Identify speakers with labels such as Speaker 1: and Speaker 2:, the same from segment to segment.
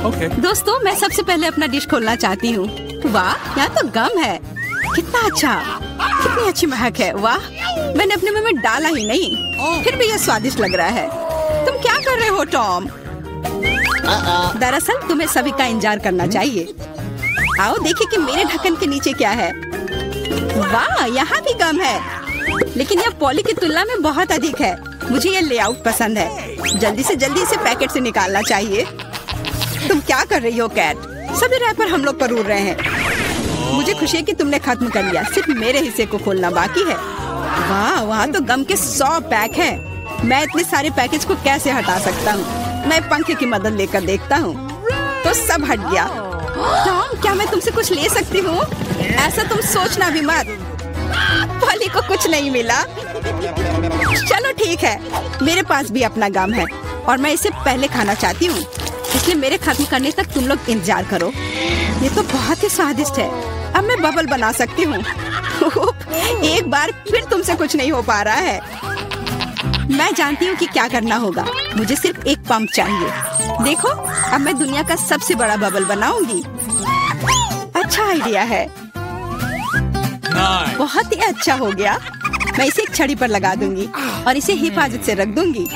Speaker 1: दोस्तों, मैं सबसे पहले अपना डिश खोलना चाहती हूँ। वाह, यहाँ तो गम है। कितना अच्छा, कितनी अच्छी महक है। वाह, मैंने अपने मुंह में डाला ही नहीं, फिर भी यह स्वादिष्ट लग रहा है। तुम क्या कर रहे हो टॉम? दरअसल तुम्हें सभी का इंतजार करना चाहिए। आओ देखिए कि मेरे ढक्कन के नीचे क्या है। वाह, यहाँ भी गम है, लेकिन यह पॉली की तुलना में बहुत अधिक है। मुझे यह लेआउट पसंद है। जल्दी से जल्दी इसे पैकेट से निकालना चाहिए। तुम क्या कर रही हो कैट? सभी रैपर हम लोग पर उड़ रहे हैं। मुझे खुशी है कि तुमने खत्म कर लिया, सिर्फ मेरे हिस्से को खोलना बाकी है। वाह, वहाँ तो गम के 100 पैक हैं। मैं इतने सारे पैकेज को कैसे हटा सकता हूँ? मैं पंखे की मदद लेकर देखता हूँ, तो सब हट गया। टॉम, क्या मैं तुमसे कुछ ले सकती हूँ? ऐसा तुम सोचना भी मत। पॉली को कुछ नहीं मिला। चलो ठीक है, मेरे पास भी अपना गम है और मैं इसे पहले खाना चाहती हूँ, इसलिए मेरे खत्म करने तक तुम लोग इंतजार करो। ये तो बहुत ही स्वादिष्ट है। अब मैं बबल बना सकती हूँ। एक बार फिर तुमसे कुछ नहीं हो पा रहा है। मैं जानती हूँ कि क्या करना होगा। मुझे सिर्फ एक पंप चाहिए। देखो, अब मैं दुनिया का सबसे बड़ा बबल बनाऊंगी। अच्छा आइडिया है। बहुत ही अच्छा हो गया। मैं इसे एक छड़ी पर लगा दूंगी और इसे हिफाजत से रख दूंगी।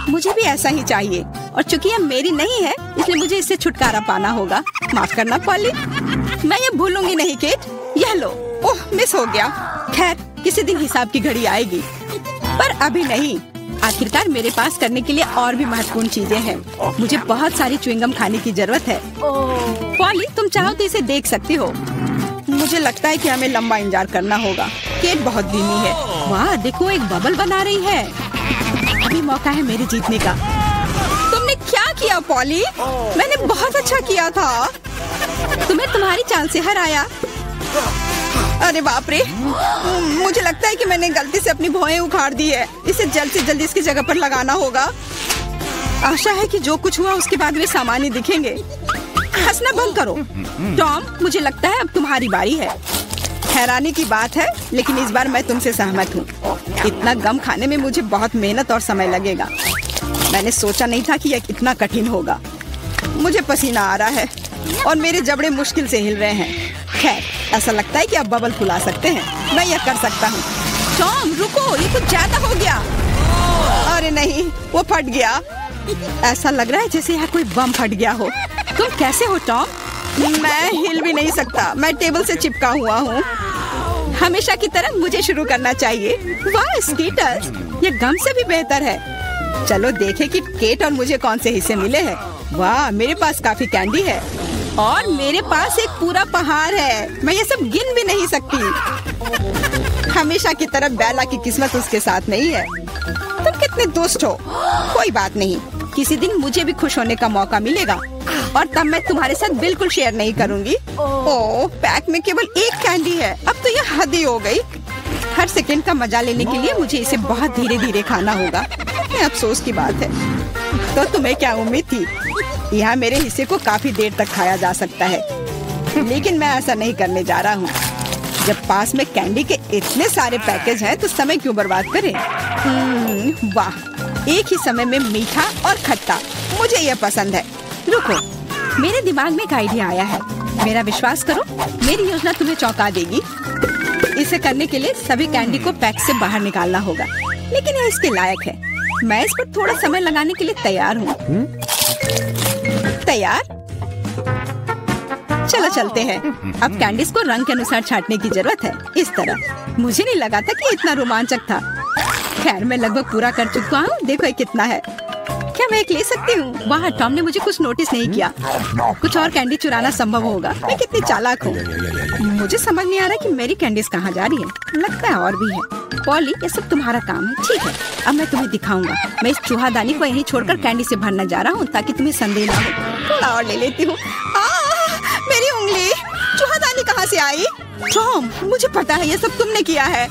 Speaker 1: मुझे भी ऐसा ही चाहिए, और चूंकि यह मेरी नहीं है, इसलिए मुझे इससे छुटकारा पाना होगा। माफ करना पॉली, मैं ये भूलूंगी नहीं केट। यह लो। ओह, मिस हो गया। खैर, किसी दिन हिसाब की घड़ी आएगी, पर अभी नहीं। आखिरकार मेरे पास करने के लिए और भी महत्वपूर्ण चीजें हैं। मुझे बहुत सारी च्युइंगम खाने की जरूरत है। पॉली, तुम चाहो तो इसे देख सकती हो। मुझे लगता है कि हमें लंबा इंतजार करना होगा। केट बहुत धीमी है। वाह, देखो, एक बबल बना रही है। अभी मौका है मेरे जीतने का। तुमने क्या किया पॉली? मैंने बहुत अच्छा किया था। तुम्हें तुम्हारी चाल से हराया। अरे बाप रे, मुझे लगता है कि मैंने गलती से अपनी भौहें उखाड़ दी है। इसे जल्द से जल्द इसकी जगह पर लगाना होगा। आशा है कि जो कुछ हुआ उसके बाद वे सामान्य दिखेंगे। हंसना बंद करो। टॉम, मुझे लगता है अब तुम्हारी बारी है। हैरानी की बात है, लेकिन इस बार मैं तुमसे सहमत हूँ। इतना गम खाने में मुझे बहुत मेहनत और समय लगेगा। मैंने सोचा नहीं था कि यह इतना कठिन होगा। मुझे पसीना आ रहा है और मेरे जबड़े मुश्किल से हिल रहे हैं। खैर, ऐसा लगता है कि अब बबल फुला सकते हैं। मैं यह कर सकता हूँ। टॉम, रुको, ये कुछ ज्यादा हो गया। अरे नहीं, वो फट गया। ऐसा लग रहा है जैसे यहाँ कोई बम फट गया हो। तुम कैसे हो टॉम? मैं हिल भी नहीं सकता। मैं टेबल से चिपका हुआ हूँ। हमेशा की तरह मुझे शुरू करना चाहिए। वाह स्कीटर, ये गम से भी बेहतर है। चलो देखें कि केट और मुझे कौन से हिस्से मिले हैं। वाह, मेरे पास काफी कैंडी है और मेरे पास एक पूरा पहाड़ है। मैं ये सब गिन भी नहीं सकती। हमेशा की तरह बेला की किस्मत उसके साथ नहीं है। तुम कितने दुष्ट हो। कोई बात नहीं, किसी दिन मुझे भी खुश होने का मौका मिलेगा और तब मैं तुम्हारे साथ बिल्कुल शेयर नहीं करूंगी। ओह, पैक में केवल एक कैंडी है। अब तो यह हद ही हो गई। हर सेकंड का मजा लेने के लिए मुझे इसे बहुत धीरे धीरे खाना होगा। अफसोस की बात है। तो तुम्हें क्या उम्मीद थी? यहाँ मेरे हिस्से को काफी देर तक खाया जा सकता है, लेकिन मैं ऐसा नहीं करने जा रहा हूँ। जब पास में कैंडी के इतने सारे पैकेज हैं, तो समय क्यों बर्बाद करें? वाह, एक ही समय में मीठा और खट्टा, मुझे यह पसंद है। रुको, मेरे दिमाग में एक आइडिया आया है। मेरा विश्वास करो, मेरी योजना तुम्हें चौंका देगी। इसे करने के लिए सभी कैंडी को पैक से बाहर निकालना होगा, लेकिन यह इसके लायक है। मैं इस पर थोड़ा समय लगाने के लिए तैयार हूँ। तैयार? चलो चलते हैं। अब कैंडीज को रंग के अनुसार छांटने की जरूरत है। इस तरह। मुझे नहीं लगा था कि इतना रोमांचक था। खैर, मैं लगभग पूरा कर चुका हूँ। देखो ये कितना है। क्या मैं एक ले सकती हूँ? वाह, टॉम ने मुझे कुछ नोटिस नहीं किया। कुछ और कैंडी चुराना संभव होगा। मैं कितनी चालाक हूँ। मुझे समझ नहीं आ रहा कि मेरी कैंडीज कहाँ जा रही है। लगता है और भी है। पॉली, ये सब तुम्हारा काम है। ठीक है, अब मैं तुम्हें दिखाऊंगा। मैं इस चूहादानी को यहीं छोड़कर कैंडी से भरने जा रहा हूँ, ताकि तुम्हें संदेह ना हो। थोड़ा और ले लेती हूँ। मेरी उंगली! चूहादानी कहाँ से आई? टॉम, मुझे पता है ये सब तुमने किया है।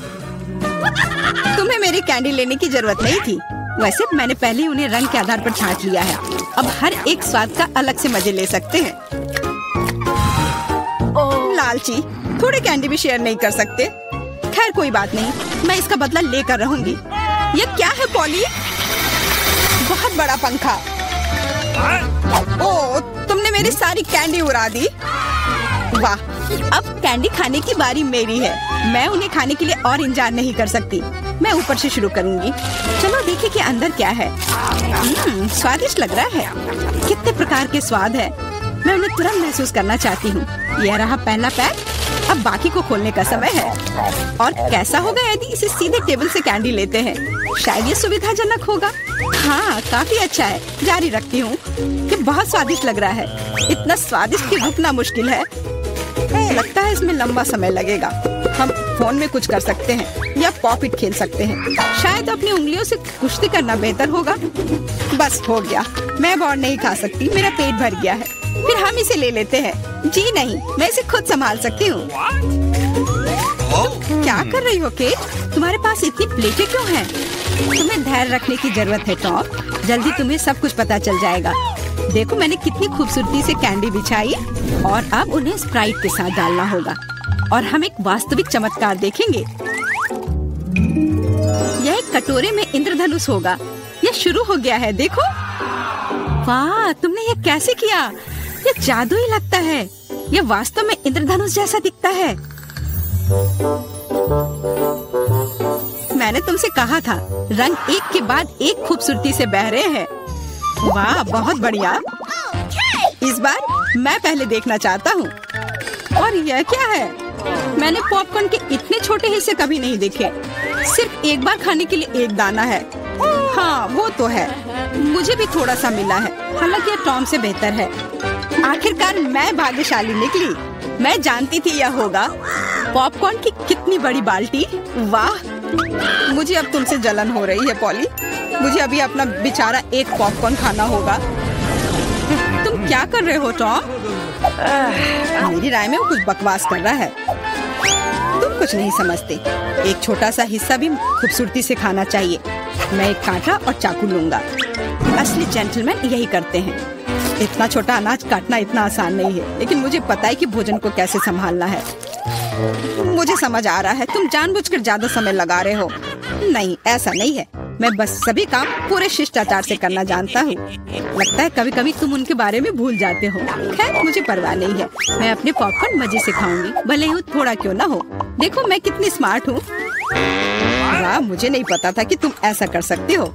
Speaker 1: तुम्हें मेरी कैंडी लेने की जरूरत नहीं थी। वैसे मैंने पहले ही उन्हें रंग के आधार पर छांट लिया है। अब हर एक स्वाद का अलग से मजे ले सकते हैं। लालची, थोड़े कैंडी भी शेयर नहीं कर सकते। खैर कोई बात नहीं, मैं इसका बदला लेकर रहूंगी। ये क्या है पॉली? बहुत बड़ा पंखा। ओह, तुमने मेरी मैंने सारी कैंडी उड़ा दी। वाह, अब कैंडी खाने की बारी मेरी है। मैं उन्हें खाने के लिए और इंतजार नहीं कर सकती। मैं ऊपर से शुरू करूंगी। चलो देखें कि अंदर क्या है। स्वादिष्ट लग रहा है। कितने प्रकार के स्वाद है। मैं उन्हें तुरंत महसूस करना चाहती हूँ। यह रहा पहला पैक। अब बाकी को खोलने का समय है। और कैसा होगा यदि इसे सीधे टेबल से कैंडी लेते हैं? शायद ये सुविधाजनक होगा। हाँ, काफी अच्छा है। जारी रखती हूँ। ये बहुत स्वादिष्ट लग रहा है। इतना स्वादिष्ट कि रुकना मुश्किल है। लगता है इसमें लंबा समय लगेगा। हम फोन में कुछ कर सकते हैं या पॉपिट खेल सकते हैं। शायद अपनी उंगलियों से कुश्ती करना बेहतर होगा। बस हो गया। मैं अब और नहीं खा सकती। मेरा पेट भर गया है। फिर हम इसे ले लेते हैं। जी नहीं, मैं इसे खुद संभाल सकती हूँ। क्या कर रही हो केट? तुम्हारे पास इतनी प्लेटें क्यों हैं? तुम्हें धैर्य रखने की जरूरत है टॉम। जल्दी तुम्हें सब कुछ पता चल जाएगा। देखो मैंने कितनी खूबसूरती से कैंडी बिछाई। और अब उन्हें स्प्राइट के साथ डालना होगा और हम एक वास्तविक चमत्कार देखेंगे। यह एक कटोरे में इंद्रधनुष होगा। यह शुरू हो गया है। देखो, वाह, तुमने ये कैसे किया? ये जादू ही लगता है। ये वास्तव में इंद्रधनुष जैसा दिखता है। मैंने तुमसे कहा था, रंग एक के बाद एक खूबसूरती से बह रहे हैं। वाह, बहुत बढ़िया। इस बार मैं पहले देखना चाहता हूँ। और यह क्या है? मैंने पॉपकॉर्न के इतने छोटे हिस्से कभी नहीं देखे। सिर्फ एक बार खाने के लिए एक दाना है। हाँ, वो तो है। मुझे भी थोड़ा सा मिला है। हालांकि यह टॉम से बेहतर है। आखिरकार मैं भाग्यशाली निकली। मैं जानती थी यह होगा। पॉपकॉर्न की कितनी बड़ी बाल्टी। वाह, मुझे अब तुमसे जलन हो रही है पॉली। मुझे अभी अपना बेचारा एक पॉपकॉर्न खाना होगा। तुम क्या कर रहे हो टॉम? मेरी राय में वो कुछ बकवास कर रहा है। तुम कुछ नहीं समझते। एक छोटा सा हिस्सा भी खूबसूरती से खाना चाहिए। मैं एक कांटा और चाकू लूंगा। असली जेंटलमैन यही करते हैं। इतना छोटा अनाज काटना इतना आसान नहीं है, लेकिन मुझे पता है कि भोजन को कैसे संभालना है। मुझे समझ आ रहा है, तुम जानबूझकर ज्यादा समय लगा रहे हो। नहीं, ऐसा नहीं है। मैं बस सभी काम पूरे शिष्टाचार से करना जानता हूँ। लगता है कभी कभी तुम उनके बारे में भूल जाते हो। खैर, मुझे परवाह नहीं है। मैं अपने पॉपकॉर्न मजे से खाऊंगी, भले ही थोड़ा क्यों ना हो। देखो मैं कितनी स्मार्ट हूँ। वाह, मुझे नहीं पता था कि तुम ऐसा कर सकते हो।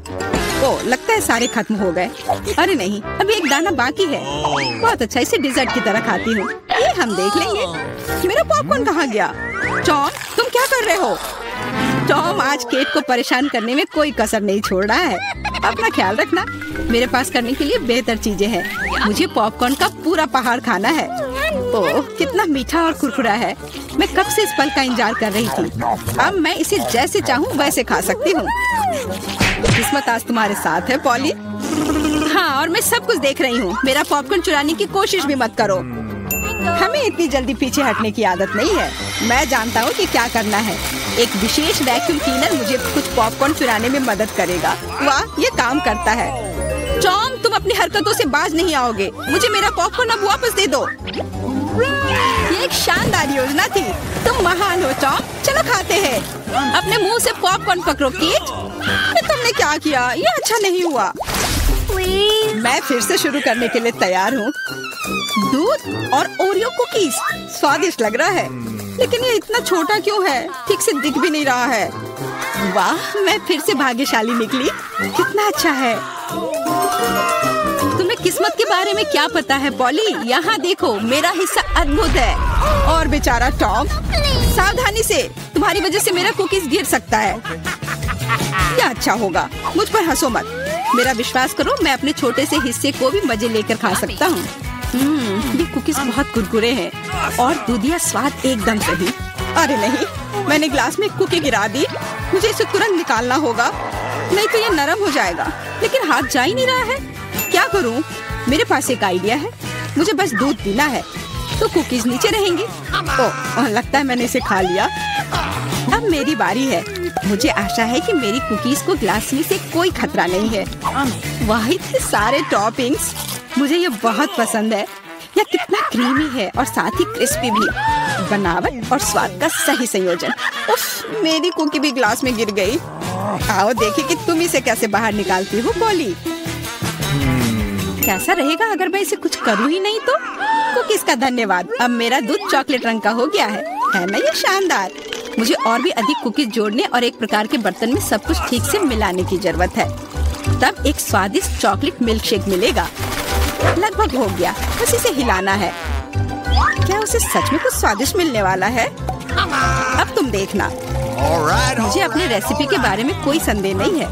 Speaker 1: ओह, लगता है सारे खत्म हो गए। अरे नहीं, अभी एक दाना बाकी है। बहुत अच्छा, इसे डिजर्ट की तरह खाती हूँ। ये हम देख लेंगे। मेरा पॉपकॉर्न कहाँ गया? टॉम, तुम क्या कर रहे हो? टॉम आज केट को परेशान करने में कोई कसर नहीं छोड़ रहा है। अपना ख्याल रखना। मेरे पास करने के लिए बेहतर चीजें हैं। मुझे पॉपकॉर्न का पूरा पहाड़ खाना है। ओह, कितना मीठा और कुरकुरा है। मैं कब से इस पल का इंतजार कर रही थी। अब मैं इसे जैसे चाहूँ वैसे खा सकती हूँ। किस्मत आज तुम्हारे साथ है पॉली। हाँ, और मैं सब कुछ देख रही हूँ। मेरा पॉपकॉर्न चुराने की कोशिश भी मत करो। हमें इतनी जल्दी पीछे हटने की आदत नहीं है। मैं जानता हूँ कि क्या करना है। एक विशेष वैक्यूम क्लीनर मुझे कुछ पॉपकॉर्न चुराने में मदद करेगा। वाह, ये काम करता है। टॉम, तुम अपनी हरकतों से बाज नहीं आओगे। मुझे मेरा पॉपकॉर्न अब वापस दे दो। ये एक शानदार योजना थी। तुम महान हो टॉम। चलो खाते हैं। अपने मुंह से पॉपकॉर्न पकड़ो केट। तुमने क्या किया? ये अच्छा नहीं हुआ। मैं फिर से शुरू करने के लिए तैयार हूँ। दूध और ओरियो कुकीज स्वादिष्ट लग रहा है, लेकिन ये इतना छोटा क्यों है? ठीक से दिख भी नहीं रहा है। वाह, मैं फिर से भाग्यशाली निकली। कितना अच्छा है। तुम्हें किस्मत के बारे में क्या पता है पॉली? यहाँ देखो, मेरा हिस्सा अद्भुत है। और बेचारा टॉम, सावधानी से। तुम्हारी वजह से मेरा कुकीज गिर सकता है। क्या अच्छा होगा। मुझ पर हंसो मत। मेरा विश्वास करो, मैं अपने छोटे से हिस्से को भी मजे लेकर खा सकता हूँ। ये कुकीज बहुत कुरकुरे हैं और दूधिया स्वाद एकदम सही। अरे नहीं, मैंने ग्लास में कुकी गिरा दी। मुझे इसे तुरंत निकालना होगा, नहीं तो ये नरम हो जाएगा। लेकिन हाथ जा ही नहीं रहा है। क्या करूँ? मेरे पास एक आइडिया है। मुझे बस दूध पीना है, तो कुकीज नीचे रहेंगी। ओह, लगता है मैंने इसे खा लिया। अब मेरी बारी है। मुझे आशा है कि मेरी कुकीज को ग्लास में से कोई खतरा नहीं है। वाह, इतने सारे टॉपिंग्स। मुझे ये बहुत पसंद है। यह कितना क्रीमी है और साथ ही क्रिस्पी भी। बनावट और स्वाद का सही संयोजन। उफ, मेरी कुकी भी ग्लास में गिर गई। आओ देखें कि तुम इसे कैसे बाहर निकालती हो पॉली। कैसा रहेगा अगर मैं इसे कुछ करूँ ही नहीं तो? कुकीज का धन्यवाद, अब मेरा दूध चॉकलेट रंग का हो गया है ना ये शानदार। मुझे और भी अधिक कुकीज जोड़ने और एक प्रकार के बर्तन में सब कुछ ठीक से मिलाने की जरूरत है, तब एक स्वादिष्ट चॉकलेट मिल्क शेक मिलेगा। लगभग हो गया, बस इसे हिलाना है। क्या उसे सच में कुछ स्वादिष्ट मिलने वाला है? अब तुम देखना। मुझे अपने रेसिपी के बारे में कोई संदेह नहीं है,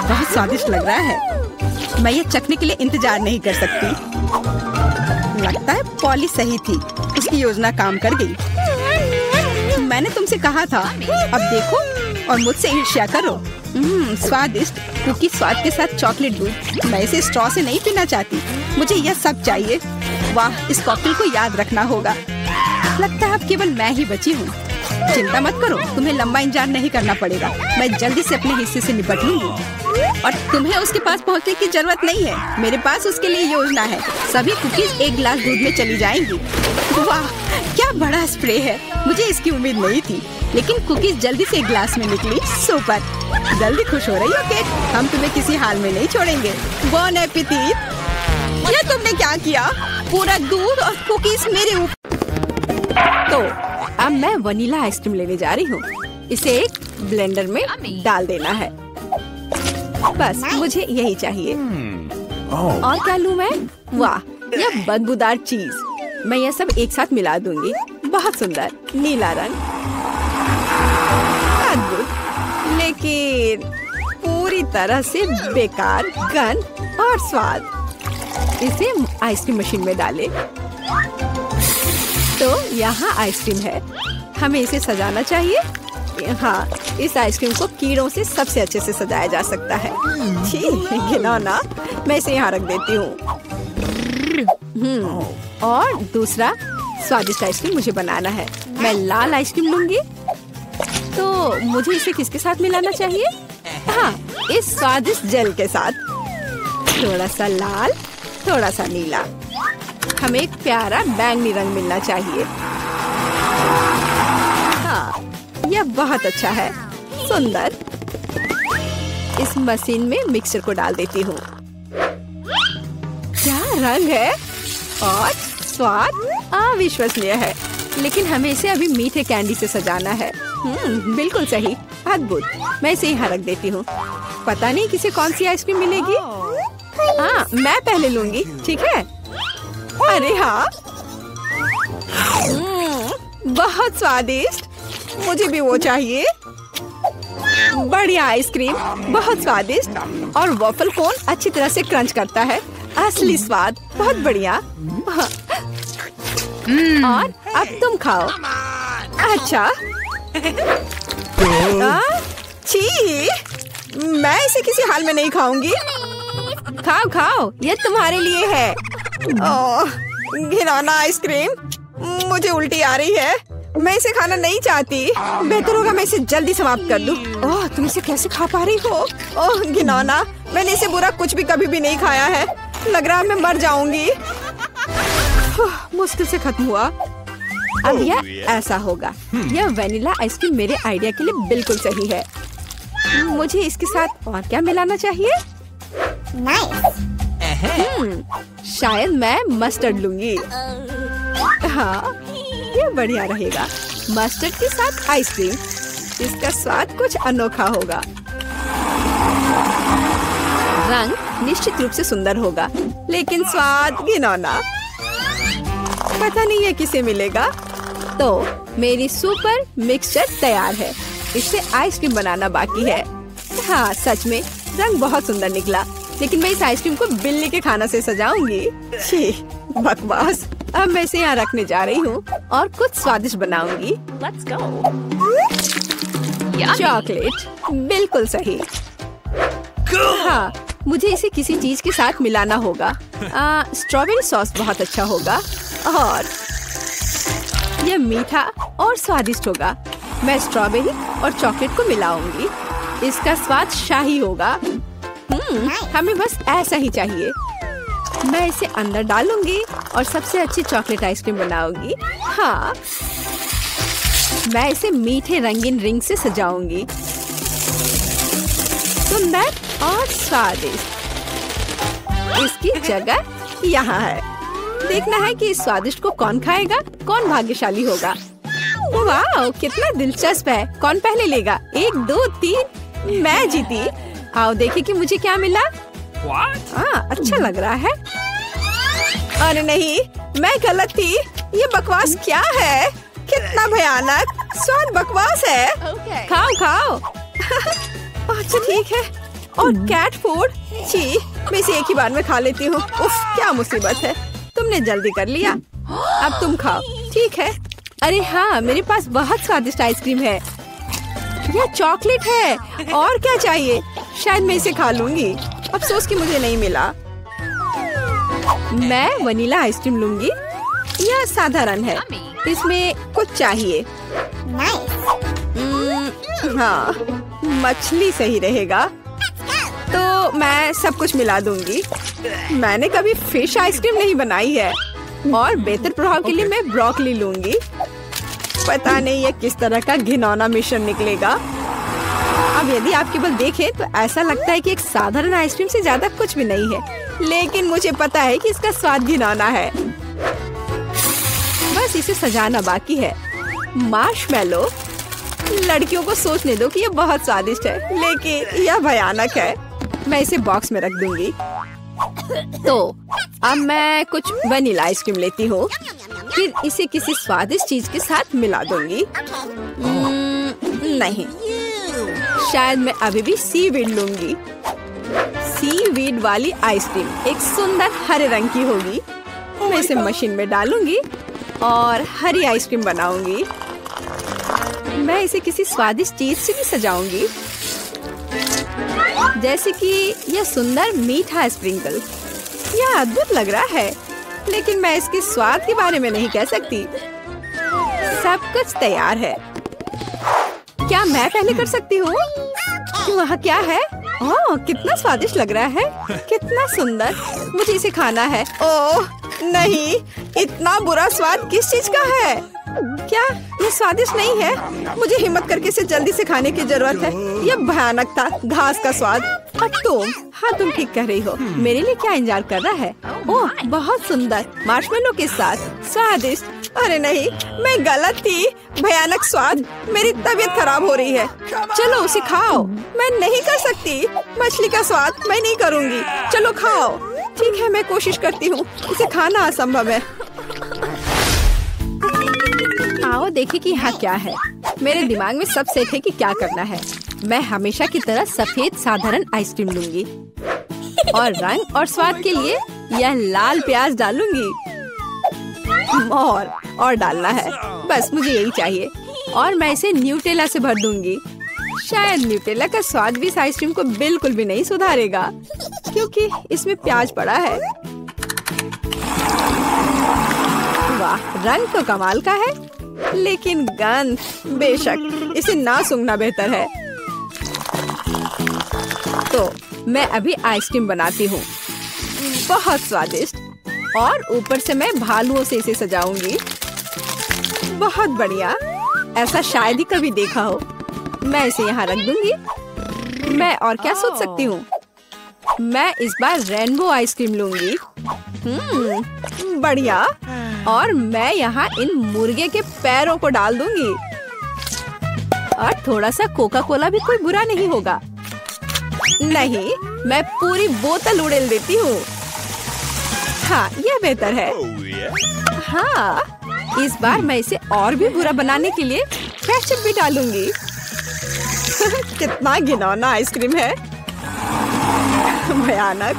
Speaker 1: बहुत स्वादिष्ट लग रहा है। मैं ये चखने के लिए इंतजार नहीं कर सकती। लगता है पॉली सही थी, उसकी योजना काम कर गई। मैंने तुमसे कहा था, अब देखो और मुझसे ईर्ष्या करो। स्वादिष्ट कुकी स्वाद के साथ चॉकलेट दूध। मैं इसे स्ट्रॉ से नहीं पीना चाहती, मुझे यह सब चाहिए। वाह, इस कॉकटेल को याद रखना होगा। लगता है अब केवल मैं ही बची हूँ। चिंता मत करो, तुम्हें लंबा इंतजार नहीं करना पड़ेगा। मैं जल्दी से अपने हिस्से से निपट लूंगी और तुम्हें उसके पास पहुँचने की जरूरत नहीं है। मेरे पास उसके लिए योजना है। सभी कुकीज एक गिलास दूध में चली जाएंगी। वाह, क्या बड़ा स्प्रे है, मुझे इसकी उम्मीद नहीं थी, लेकिन कुकीज जल्दी से एक गिलास में निकली। सुपर, जल्दी खुश हो रही हो केट, हम तुम्हें किसी हाल में नहीं छोड़ेंगे। बॉन एपेटिट। ये तुमने क्या किया? पूरा दूध और कुकीज मेरे ऊपर। तो अब मैं वनीला आइसक्रीम लेने जा रही हूँ। इसे एक ब्लेंडर में डाल देना है। बस मुझे यही चाहिए। और क्या लूँ मैं? वाह, यह बदबूदार चीज। मैं यह सब एक साथ मिला दूंगी। बहुत सुंदर नीला रंग, अद्भुत, लेकिन पूरी तरह से बेकार गंध और स्वाद। इसे आइसक्रीम मशीन में डालें। तो यहाँ आइसक्रीम है, हमें इसे सजाना चाहिए। हाँ, इस आइसक्रीम को कीड़ों से सबसे अच्छे से सजाया जा सकता है। छी, घिनौना। मैं इसे यहाँ रख देती हूँ। और दूसरा स्वादिष्ट आइसक्रीम मुझे बनाना है। मैं लाल आइसक्रीम लूंगी। तो मुझे इसे किसके साथ मिलाना चाहिए? हाँ, इस स्वादिष्ट जेल के साथ। थोड़ा सा लाल, थोड़ा सा नीला। हमें एक प्यारा बैंगनी रंग मिलना चाहिए। हाँ, यह बहुत अच्छा है, सुंदर। इस मशीन में मिक्सचर को डाल देती हूँ। क्या रंग है और स्वाद अविश्वसनीय है। लेकिन हमें इसे अभी मीठे कैंडी से सजाना है। बिल्कुल सही, अद्भुत। मैं इसे यहाँ रख देती हूँ। पता नहीं किसे कौन सी आइसक्रीम मिलेगी। हाँ, मैं पहले लूंगी, ठीक है? अरे हाँ, बहुत स्वादिष्ट। मुझे भी वो चाहिए। बढ़िया आइसक्रीम, बहुत स्वादिष्ट। और वॉफल कोन अच्छी तरह से क्रंच करता है। असली स्वाद, बहुत बढ़िया। और अब तुम खाओ। अच्छा। छी, मैं इसे किसी हाल में नहीं खाऊंगी। खाओ खाओ, ये तुम्हारे लिए है। ओह, घिनौना आइसक्रीम, मुझे उल्टी आ रही है। मैं इसे खाना नहीं चाहती। बेहतर होगा मैं इसे जल्दी समाप्त कर दूं। ओह, तुम इसे कैसे खा पा रही हो? ओह घिनौना, मैंने इसे बुरा कुछ भी कभी भी नहीं खाया है। लग रहा है मैं मर जाऊंगी। मुश्किल से खत्म हुआ। अब यह ऐसा होगा। यह वेनिला आइसक्रीम मेरे आइडिया के लिए बिल्कुल सही है। मुझे इसके साथ और क्या मिलाना चाहिए? शायद मैं मस्टर्ड लूंगी। हाँ, ये बढ़िया रहेगा। मस्टर्ड के साथ आइसक्रीम, इसका स्वाद कुछ अनोखा होगा। रंग निश्चित रूप से सुंदर होगा, लेकिन स्वाद घिनौना। पता नहीं है किसे मिलेगा। तो मेरी सुपर मिक्सचर तैयार है। इससे आइसक्रीम बनाना बाकी है। हाँ, सच में रंग बहुत सुंदर निकला, लेकिन मैं इस आइसक्रीम को बिल्ली के खाना से सजाऊंगी। छी, बकवास। अब मैं इसे यहाँ रखने जा रही हूँ और कुछ स्वादिष्ट बनाऊंगी। Let's go. चॉकलेट, बिल्कुल सही। हाँ, मुझे इसे किसी चीज के साथ मिलाना होगा। स्ट्रॉबेरी सॉस बहुत अच्छा होगा और यह मीठा और स्वादिष्ट होगा। मैं स्ट्रॉबेरी और चॉकलेट को मिलाऊंगी। इसका स्वाद शाही होगा। हमें बस ऐसा ही चाहिए। मैं इसे अंदर डालूंगी और सबसे अच्छी चॉकलेट आइसक्रीम बनाऊंगी। हाँ, मैं इसे मीठे रंगीन रिंग से सजाऊंगी। सुंदर और स्वादिष्ट। इसकी जगह यहाँ है। देखना है कि इस स्वादिष्ट को कौन खाएगा, कौन भाग्यशाली होगा। वाह, कितना दिलचस्प है। कौन पहले लेगा? 1 2 3। मैं जीती। आओ देखें कि मुझे क्या मिला। हाँ, अच्छा लग रहा है। अरे नहीं, मैं गलत थी। ये बकवास क्या है? कितना भयानक स्वाद बकवास है। खाओ खाओ। अच्छा ठीक है। और कैट फूड, छी, मैं इसे एक ही बार में खा लेती हूँ। उफ, क्या मुसीबत है। तुमने जल्दी कर लिया, अब तुम खाओ। ठीक है। अरे हाँ, मेरे पास बहुत स्वादिष्ट आइसक्रीम है। यह चॉकलेट है। और क्या चाहिए? शायद मैं इसे खा लूंगी। अफसोस कि मुझे नहीं मिला। मैं वनीला आइसक्रीम लूंगी। यह साधारण है, इसमें कुछ चाहिए। हाँ, मछली सही रहेगा। तो मैं सब कुछ मिला दूंगी। मैंने कभी फिश आइसक्रीम नहीं बनाई है। और बेहतर प्रभाव के लिए मैं ब्रोकली लूंगी। पता नहीं ये किस तरह का घिनौना मिश्रण निकलेगा। अब यदि आप केवल देखें तो ऐसा लगता है कि एक साधारण आइसक्रीम से ज्यादा कुछ भी नहीं है, लेकिन मुझे पता है कि इसका स्वाद घिनौना है। बस इसे सजाना बाकी है। मार्शमेलो। लड़कियों को सोचने दो कि यह बहुत स्वादिष्ट है, लेकिन यह भयानक है। मैं इसे बॉक्स में रख दूंगी। तो अब मैं कुछ वनीला आइसक्रीम लेती हूँ, फिर इसे किसी स्वादिष्ट चीज के साथ मिला दूंगी। नहीं, शायद मैं अभी भी सीवीड लूंगी। सीवीड वाली आइसक्रीम एक सुंदर हरे रंग की होगी। मैं इसे मशीन में डालूंगी और हरी आइसक्रीम बनाऊंगी। मैं इसे किसी स्वादिष्ट चीज से भी सजाऊंगी, जैसे कि यह सुंदर मीठा स्प्रिंकल। यह अद्भुत लग रहा है, लेकिन मैं इसके स्वाद के बारे में नहीं कह सकती। सब कुछ तैयार है। क्या मैं पहले कर सकती हूँ? वहाँ क्या है? ओह, कितना स्वादिष्ट लग रहा है। कितना सुंदर। मुझे इसे खाना है। ओह नहीं, इतना बुरा स्वाद किस चीज का है? क्या ये स्वादिष्ट नहीं है? मुझे हिम्मत करके इसे जल्दी से खाने की जरूरत है। यह भयानक था, घास का स्वाद। अब तुम, हाँ तुम ठीक कह रही हो। मेरे लिए क्या इंतजार कर रहा है? ओह बहुत सुंदर, मार्शमेलो के साथ स्वादिष्ट। अरे नहीं, मैं गलत थी। भयानक स्वाद। मेरी तबीयत खराब हो रही है। चलो उसे खाओ। मैं नहीं कर सकती। मछली का स्वाद मैं नहीं करूँगी। चलो खाओ। ठीक है, मैं कोशिश करती हूँ। इसे खाना असंभव है। आओ देखें कि यहाँ क्या है। मेरे दिमाग में सब सेट है कि क्या करना है। मैं हमेशा की तरह सफेद साधारण आइसक्रीम लूंगी और रंग और स्वाद के लिए यह लाल प्याज डालूंगी। और डालना है, बस मुझे यही चाहिए। और मैं इसे न्यूटेला से भर दूंगी। शायद न्यूटेला का स्वाद भी इस आइसक्रीम को बिल्कुल भी नहीं सुधारेगा, क्योंकि इसमें प्याज पड़ा है। वाह, रंग तो कमाल का है, लेकिन गंध, बेशक इसे ना सूंघना बेहतर है। तो मैं अभी आइसक्रीम बनाती हूँ, बहुत स्वादिष्ट। और ऊपर से मैं भालुओं से इसे सजाऊंगी। बहुत बढ़िया, ऐसा शायद ही कभी देखा हो। मैं इसे यहाँ रख दूंगी। मैं और क्या सोच सकती हूँ? मैं इस बार रेनबो आइसक्रीम लूंगी। बढ़िया। और मैं यहाँ इन मुर्गे के पैरों को डाल दूंगी। और थोड़ा सा कोका कोला भी कोई बुरा नहीं होगा। नहीं, मैं पूरी बोतल उड़ेल देती हूँ। हाँ, यह बेहतर है। हाँ, इस बार मैं इसे और भी बुरा बनाने के लिए केचप भी डालूंगी। कितना घिनौना आइसक्रीम है। भयानक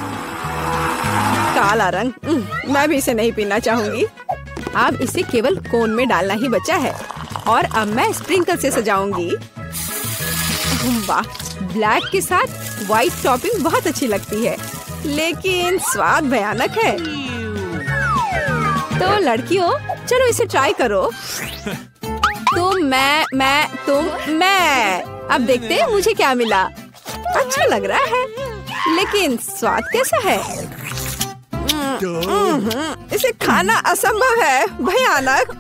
Speaker 1: काला रंग। मैं भी इसे नहीं पीना चाहूंगी। अब इसे केवल कोन में डालना ही बचा है। और अब मैं स्प्रिंकल से सजाऊंगी। वाह, ब्लैक के साथ व्हाइट टॉपिंग बहुत अच्छी लगती है, लेकिन स्वाद भयानक है। तो लड़कियों, चलो इसे ट्राई करो। तुम, मैं। अब देखते हैं मुझे क्या मिला। अच्छा लग रहा है, लेकिन स्वाद कैसा है? इसे खाना असंभव है, भयानक।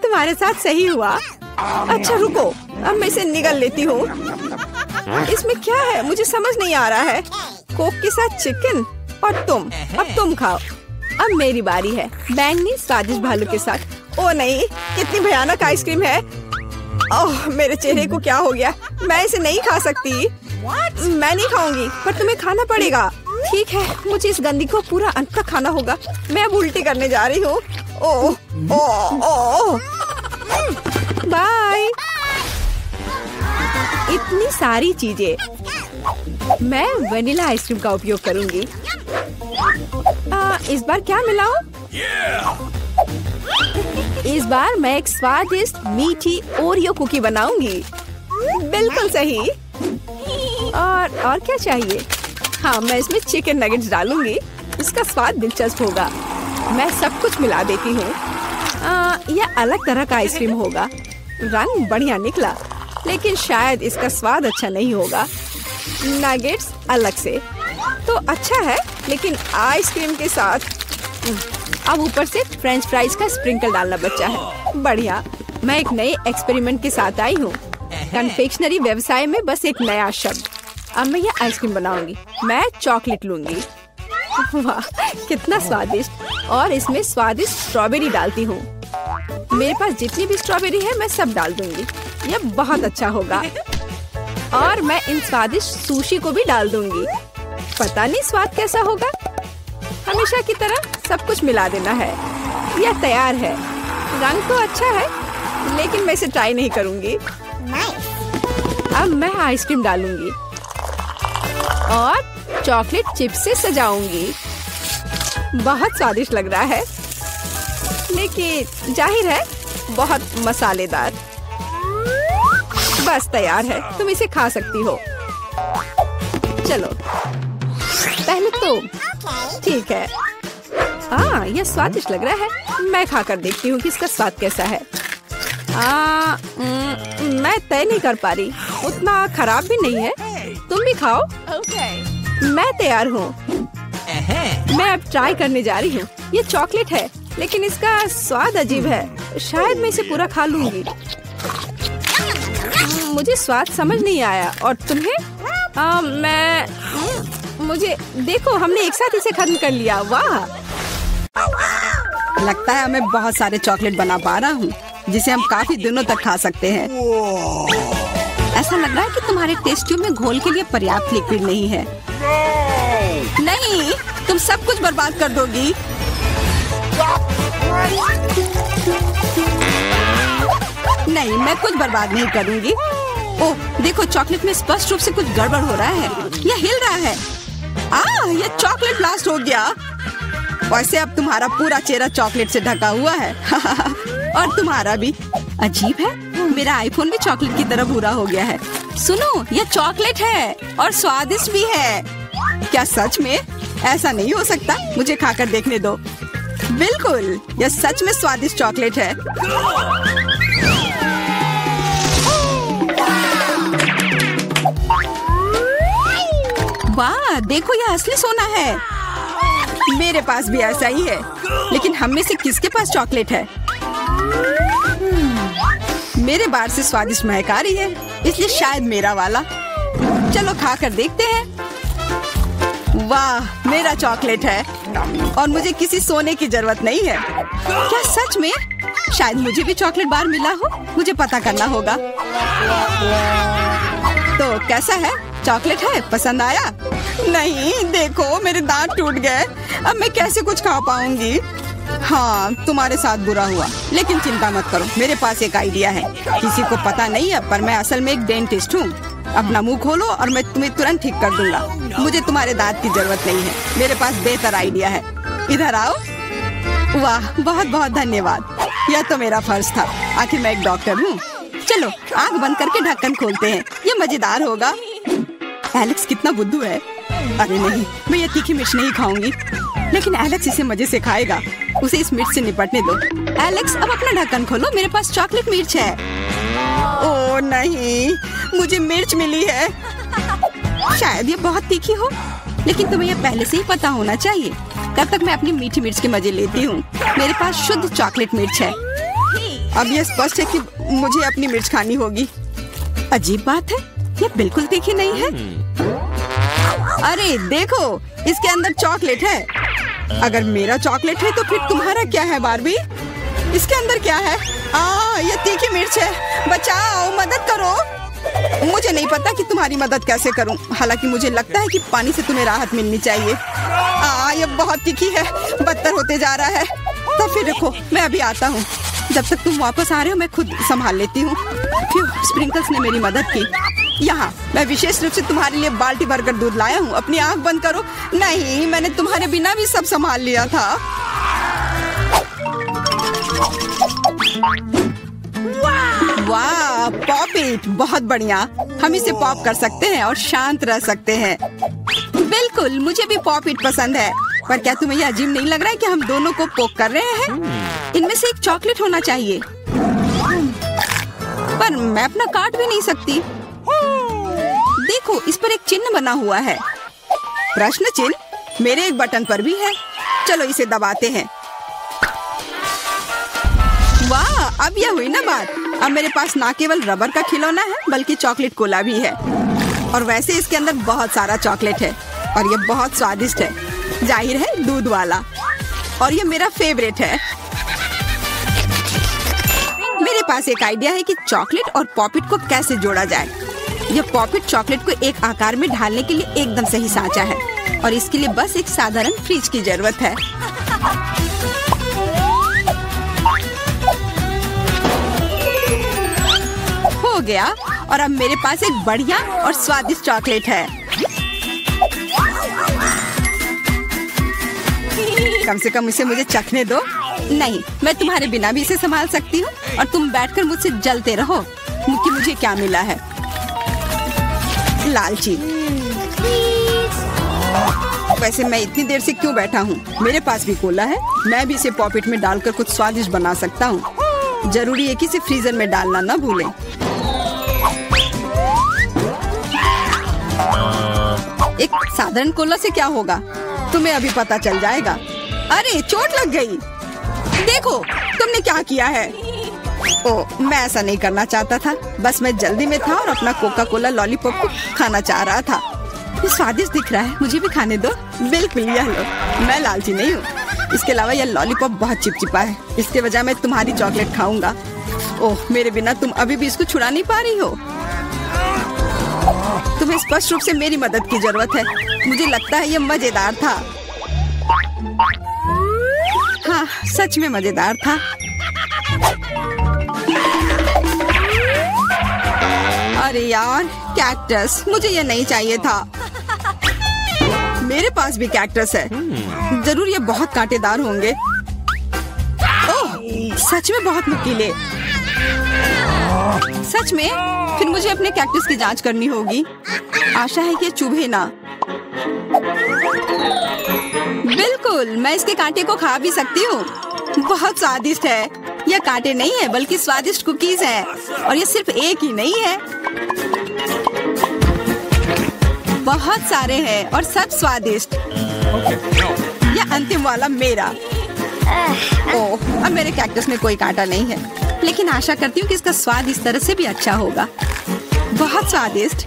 Speaker 1: तुम्हारे साथ सही हुआ। अच्छा रुको, अब मैं इसे निगल लेती हूँ। इसमें क्या है मुझे समझ नहीं आ रहा है। कोक के साथ चिकन, और तुम, अब तुम खाओ। अब मेरी बारी है, बैंगनी स्वादिष्ट भालू के साथ। ओ नहीं, कितनी भयानक आइसक्रीम है। ओह, मेरे चेहरे को क्या हो गया? मैं इसे नहीं खा सकती। मैं नहीं खाऊंगी, पर तुम्हें खाना पड़ेगा। ठीक है, मुझे इस गंदी को पूरा अंत तक खाना होगा। मैं अब उल्टी करने जा रही हूँ। ओह ओह ओह, बाय। इतनी सारी चीजें। मैं वनीला आइसक्रीम का उपयोग करूंगी। इस बार क्या मिलाऊं? इस बार मैं एक स्वादिष्ट मीठी ओरियो कुकी बनाऊंगी। बिल्कुल सही। और क्या चाहिए? हाँ, मैं इसमें चिकन नगेट्स डालूंगी। इसका स्वाद दिलचस्प होगा। मैं सब कुछ मिला देती हूँ। यह अलग तरह का आइसक्रीम होगा। रंग बढ़िया निकला, लेकिन शायद इसका स्वाद अच्छा नहीं होगा। नगेट्स अलग से तो अच्छा है, लेकिन आइसक्रीम के साथ अब ऊपर से फ्रेंच फ्राइज का स्प्रिंकल डालना बचा है। बढ़िया। मैं एक नए एक्सपेरिमेंट के साथ आई हूँ। कन्फेक्शनरी व्यवसाय में बस एक नया शब्द। अब मैं ये आइसक्रीम बनाऊंगी। मैं चॉकलेट लूंगी। वाह, कितना स्वादिष्ट। और इसमें स्वादिष्ट स्ट्रॉबेरी डालती हूँ। मेरे पास जितनी भी स्ट्रॉबेरी है मैं सब डाल दूंगी। यह बहुत अच्छा होगा। और मैं इन स्वादिष्ट सुशी को भी डाल दूंगी। पता नहीं स्वाद कैसा होगा। हमेशा की तरह सब कुछ मिला देना है। यह तैयार है। रंग तो अच्छा है, लेकिन मैं इसे ट्राई नहीं करूंगी। अब मैं आइसक्रीम डालूंगी और चॉकलेट चिप्स से सजाऊंगी। बहुत स्वादिष्ट लग रहा है, लेकिन जाहिर है बहुत मसालेदार। बस तैयार है, तुम इसे खा सकती हो। चलो पहले तुम। ठीक है। यह स्वादिष्ट लग रहा है। मैं खाकर देखती हूँ कि इसका स्वाद कैसा है। मैं तय नहीं कर पा रही। उतना खराब भी नहीं है। तुम भी खाओ। मैं तैयार हूँ। मैं अब ट्राई करने जा रही हूँ। ये चॉकलेट है, लेकिन इसका स्वाद अजीब है। शायद मैं इसे पूरा खा लूंगी। मुझे स्वाद समझ नहीं आया। और तुम्हें? मुझे देखो, हमने एक साथ इसे खत्म कर लिया। वाह,
Speaker 2: लगता है मैं बहुत सारे चॉकलेट बना पा रहा हूँ, जिसे हम काफी दिनों तक खा सकते हैं। ऐसा लग रहा है कि तुम्हारे टेस्ट ट्यूब में घोल के लिए पर्याप्त लिक्विड नहीं है। नहीं, तुम सब कुछ बर्बाद कर दोगी। नहीं, मैं कुछ बर्बाद नहीं करूंगी। ओह, देखो, चॉकलेट में स्पष्ट रूप से कुछ गड़बड़ हो रहा है। यह हिल रहा है। यह चॉकलेट ब्लास्ट हो गया। वैसे अब तुम्हारा पूरा चेहरा चॉकलेट से ढका हुआ है। और तुम्हारा भी। अजीब है, मेरा आईफोन भी चॉकलेट की तरह भूरा हो गया है। सुनो, यह चॉकलेट है और स्वादिष्ट भी है। क्या सच में? ऐसा नहीं हो सकता। मुझे खाकर देखने दो। बिल्कुल, यह सच में स्वादिष्ट चॉकलेट है। वाह, देखो, यह असली सोना है। मेरे पास भी ऐसा ही है, लेकिन हम में से किसके पास चॉकलेट है? मेरे बार से स्वादिष्ट महक आ रही है, इसलिए शायद मेरा वाला। चलो खा कर देखते हैं। वाह, मेरा चॉकलेट है और मुझे किसी सोने की जरूरत नहीं है। क्या सच में? शायद मुझे भी चॉकलेट बार मिला हो। मुझे पता करना होगा। तो कैसा है? चॉकलेट है? पसंद आया? नहीं, देखो, मेरे दांत टूट गए। अब मैं कैसे कुछ खा पाऊंगी? हाँ, तुम्हारे साथ बुरा हुआ, लेकिन चिंता मत करो, मेरे पास एक आइडिया है। किसी को पता नहीं है, पर मैं असल में एक डेंटिस्ट हूँ। अपना मुंह खोलो और मैं तुम्हें तुरंत ठीक कर दूंगा। मुझे तुम्हारे दांत की जरूरत नहीं है। मेरे पास बेहतर आइडिया है। इधर आओ। वाह, बहुत बहुत धन्यवाद। यह तो मेरा फर्ज था। आखिर मैं एक डॉक्टर हूँ। चलो आंख बंद करके ढक्कन खोलते हैं। ये मजेदार होगा। एलेक्स कितना बुद्धू है। अरे नहीं, मैं ये तीखी मिर्च नहीं खाऊंगी, लेकिन एलेक्स इसे मजे से खाएगा। उसे इस मिर्च से निपटने दो। एलेक्स, अब अपना ढक्कन खोलो, मेरे पास चॉकलेट मिर्च है। ओह नहीं, मुझे मिर्च मिली है। शायद ये बहुत तीखी हो, लेकिन तुम्हें ये पहले से ही पता होना चाहिए। तब तक मैं अपनी मीठी मिर्च के मजे लेती हूँ। मेरे पास शुद्ध चॉकलेट मिर्च है। अब यह स्पष्ट है कि मुझे अपनी मिर्च खानी होगी। अजीब बात है, यह बिल्कुल तीखी नहीं है। अरे देखो, इसके अंदर चॉकलेट है। अगर मेरा चॉकलेट है तो फिर तुम्हारा क्या है बार्बी? इसके अंदर क्या है? ये तीखी मिर्च है। बचाओ, मदद करो। मुझे नहीं पता कि तुम्हारी मदद कैसे करूं। हालांकि मुझे लगता है कि पानी से तुम्हें राहत मिलनी चाहिए। ये बहुत तीखी है, बदतर होते जा रहा है। तो फिर देखो, मैं अभी आता हूँ। जब तक तुम वापस आ रहे हो मैं खुद संभाल लेती हूँ। स्प्रिंकल्स ने मेरी मदद की। यहाँ मैं विशेष रूप से तुम्हारे लिए बाल्टी भरकर दूध लाया हूँ। अपनी आँख बंद करो। नहीं, मैंने तुम्हारे बिना भी सब संभाल लिया था। वाह, पॉप इट, बहुत बढ़िया। हम इसे पॉप कर सकते हैं और शांत रह सकते हैं। बिल्कुल, मुझे भी पॉप इट पसंद है। पर क्या तुम्हें यह अजीब नहीं लग रहा है कि हम दोनों को पोक कर रहे हैं? इनमें से एक चॉकलेट होना चाहिए। पर मैं अपना काट भी नहीं सकती। देखो, इस पर एक चिन्ह बना हुआ है। प्रश्न चिन्ह मेरे एक बटन पर भी है। चलो इसे दबाते हैं। वाह, अब यह हुई ना बात। अब मेरे पास ना केवल रबर का खिलौना है बल्कि चॉकलेट कोला भी है। और वैसे इसके अंदर बहुत सारा चॉकलेट है और यह बहुत स्वादिष्ट है। जाहिर है, दूध वाला। और यह मेरा फेवरेट है। मेरे पास एक आइडिया है कि चॉकलेट और पॉपिट को कैसे जोड़ा जाए। यह पॉपिट चॉकलेट को एक आकार में ढालने के लिए एकदम सही सांचा है और इसके लिए बस एक साधारण फ्रिज की जरूरत है। हो गया, और अब मेरे पास एक बढ़िया और स्वादिष्ट चॉकलेट है। कम से कम इसे मुझे चखने दो। नहीं, मैं तुम्हारे बिना भी इसे संभाल सकती हूँ और तुम बैठकर मुझसे जलते रहो कि मुझे क्या मिला है। लालची। वैसे मैं इतनी देर से क्यों बैठा हूँ? मेरे पास भी कोला है। मैं भी इसे पॉपिट में डालकर कुछ स्वादिष्ट बना सकता हूँ। जरूरी है कि इसे फ्रीजर में डालना ना भूलें। एक साधारण कोला से क्या होगा, तुम्हें अभी पता चल जाएगा। अरे, चोट लग गई। देखो, तुमने क्या किया है। ओह, मैं ऐसा नहीं करना चाहता था। बस मैं जल्दी में था और अपना कोका कोला लॉलीपॉप को खाना चाह रहा था। ये स्वादिष्ट दिख रहा है, मुझे भी खाने दो। बिल्कुल, यह लो। मैं लालची नहीं हूँ। इसके अलावा यह लॉलीपॉप बहुत चिपचिपा है। इसके बजाय मैं तुम्हारी चॉकलेट खाऊंगा। ओह, मेरे बिना तुम अभी भी इसको छुड़ा नहीं पा रही हो। तुम्हें स्पष्ट रूप से मेरी मदद की जरूरत है। मुझे लगता है यह मजेदार था। हाँ, सच में मजेदार था। अरे यार, कैक्टस, मुझे ये नहीं चाहिए था। मेरे पास भी कैक्टस है। जरूर ये बहुत कांटेदार होंगे। ओह, सच में बहुत नुकीले। सच में? फिर मुझे अपने कैक्टस की जांच करनी होगी। आशा है कि चुभे ना। बिल्कुल, मैं इसके कांटे को खा भी सकती हूँ। बहुत स्वादिष्ट है। यह कांटे नहीं है बल्कि स्वादिष्ट कुकीज है। और ये सिर्फ एक ही नहीं है, बहुत सारे हैं और सब स्वादिष्ट। यह अंतिम वाला मेरा। ओह, अब मेरे कैक्टस में कोई कांटा नहीं है, लेकिन आशा करती हूँ कि इसका स्वाद इस तरह से भी अच्छा होगा। बहुत स्वादिष्ट।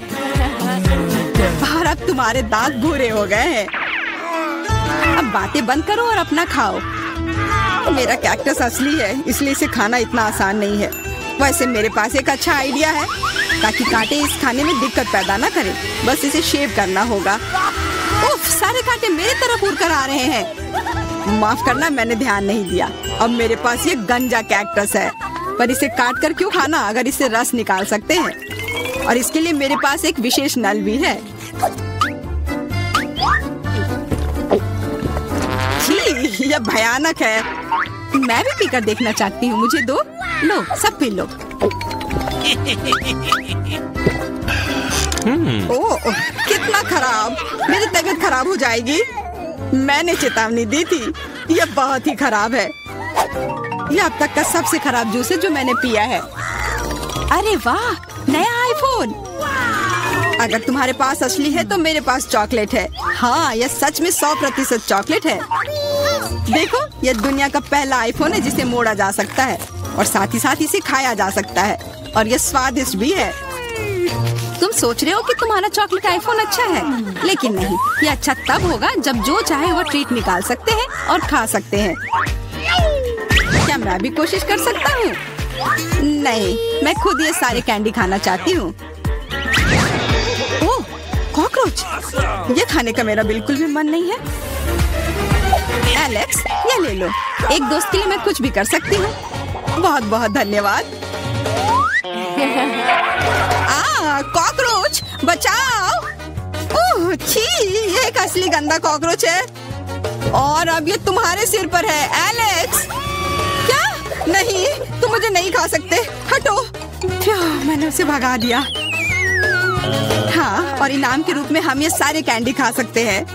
Speaker 2: और अब तुम्हारे दांत भूरे हो गए हैं। अब बातें बंद करो और अपना खाओ। मेरा कैक्टस असली है, इसलिए इसे खाना इतना आसान नहीं है। वैसे मेरे पास एक अच्छा आइडिया है ताकि कांटे इस खाने में दिक्कत पैदा ना करें। बस इसे शेव करना होगा। उफ, सारे कांटे मेरे तरफ उड़ कर आ रहे हैं। माफ करना, मैंने ध्यान नहीं दिया। अब मेरे पास ये गंजा कैक्टस है, पर इसे काट कर क्यों खाना अगर इससे रस निकाल सकते हैं। और इसके लिए मेरे पास एक विशेष नल भी है। छी, यह भयानक है। मैं भी पीकर देखना चाहती हूँ। मुझे दो। लो, सब पी लो। ओह, कितना खराब। मेरी तबीयत खराब हो जाएगी। मैंने चेतावनी दी थी। यह बहुत ही खराब है। यह अब तक का सबसे खराब जूस है जो मैंने पिया है। अरे वाह, नया आईफोन। अगर तुम्हारे पास असली है तो मेरे पास चॉकलेट है। हाँ, यह सच में 100% चॉकलेट है। देखो, यह दुनिया का पहला आईफोन है जिसे मोड़ा जा सकता है और साथ ही साथ इसे खाया जा सकता है। और यह स्वादिष्ट भी है।
Speaker 1: तुम सोच रहे हो कि तुम्हारा चॉकलेट आईफोन अच्छा है, लेकिन नहीं, ये अच्छा तब होगा जब जो चाहे वो ट्रीट निकाल सकते हैं और खा सकते हैं। क्या मैं भी कोशिश कर सकता हूँ? नहीं, मैं खुद ये सारे कैंडी खाना चाहती हूँ। ओह, कॉकरोच! ये खाने का मेरा बिल्कुल भी मन नहीं है। एलेक्स, ये ले लो। एक दोस्त के लिए मैं कुछ भी कर सकती हूँ। बहुत बहुत धन्यवाद। कॉकरोच बचाओ! ओह छी, ये एक असली गंदा कॉकरोच है और अब ये तुम्हारे सिर पर है। एलेक्स! क्या? नहीं, तुम मुझे नहीं खा सकते, हटो। मैंने उसे भगा दिया। हाँ, और इनाम के रूप में हम ये सारे कैंडी खा सकते हैं।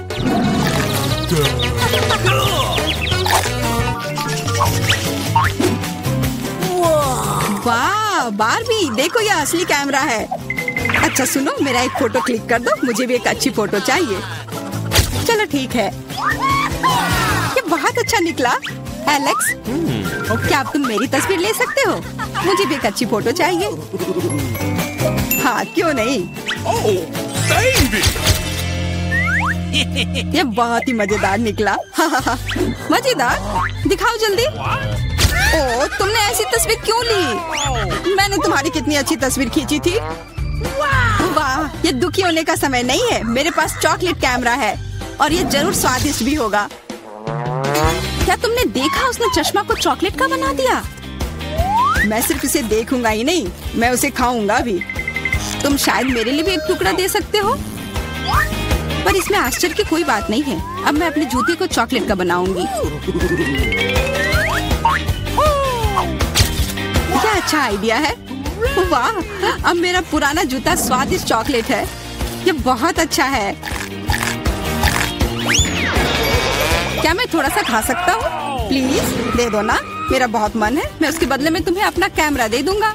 Speaker 1: वाह बार्बी, देखो ये असली कैमरा है। अच्छा सुनो, मेरा एक फोटो क्लिक कर दो, मुझे भी एक अच्छी फोटो चाहिए। चलो ठीक है, ये बहुत अच्छा निकला। एलेक्स, क्या अब तुम मेरी तस्वीर ले सकते हो? मुझे भी एक अच्छी फोटो चाहिए। हाँ क्यों नहीं। ये बहुत ही मजेदार निकला। मजेदार, दिखाओ जल्दी। ओह, तुमने ऐसी तस्वीर क्यों ली? मैंने तुम्हारी कितनी अच्छी तस्वीर खींची थी। वाह, ये दुखी होने का समय नहीं है। मेरे पास चॉकलेट कैमरा है और ये जरूर स्वादिष्ट भी होगा। क्या तुमने देखा, उसने चश्मा को चॉकलेट का बना दिया। मैं सिर्फ इसे देखूंगा ही नहीं, मैं उसे खाऊंगा भी। तुम शायद मेरे लिए भी एक टुकड़ा दे सकते हो, पर इसमें आश्चर्य की कोई बात नहीं है। अब मैं अपने जूते को चॉकलेट का बनाऊंगी। क्या अच्छा आइडिया है। वाह, अब मेरा पुराना जूता स्वादिष्ट चॉकलेट है। ये बहुत अच्छा है। क्या मैं थोड़ा सा खा सकता हूँ? प्लीज दे दो ना, मेरा बहुत मन है। मैं उसके बदले में तुम्हें अपना कैमरा दे दूंगा।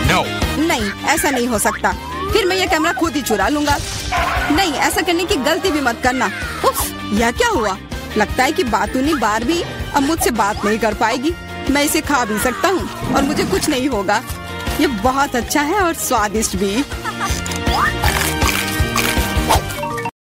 Speaker 3: No.
Speaker 1: नहीं, ऐसा नहीं हो सकता। फिर मैं ये कैमरा खुद ही चुरा लूंगा। नहीं, ऐसा करने की गलती भी मत करना। उफ, यह क्या हुआ? लगता है कि बातूनी बार्बी अब मुझसे बात नहीं कर पाएगी। मैं इसे खा भी सकता हूँ और मुझे कुछ नहीं होगा। ये बहुत अच्छा है और स्वादिष्ट भी।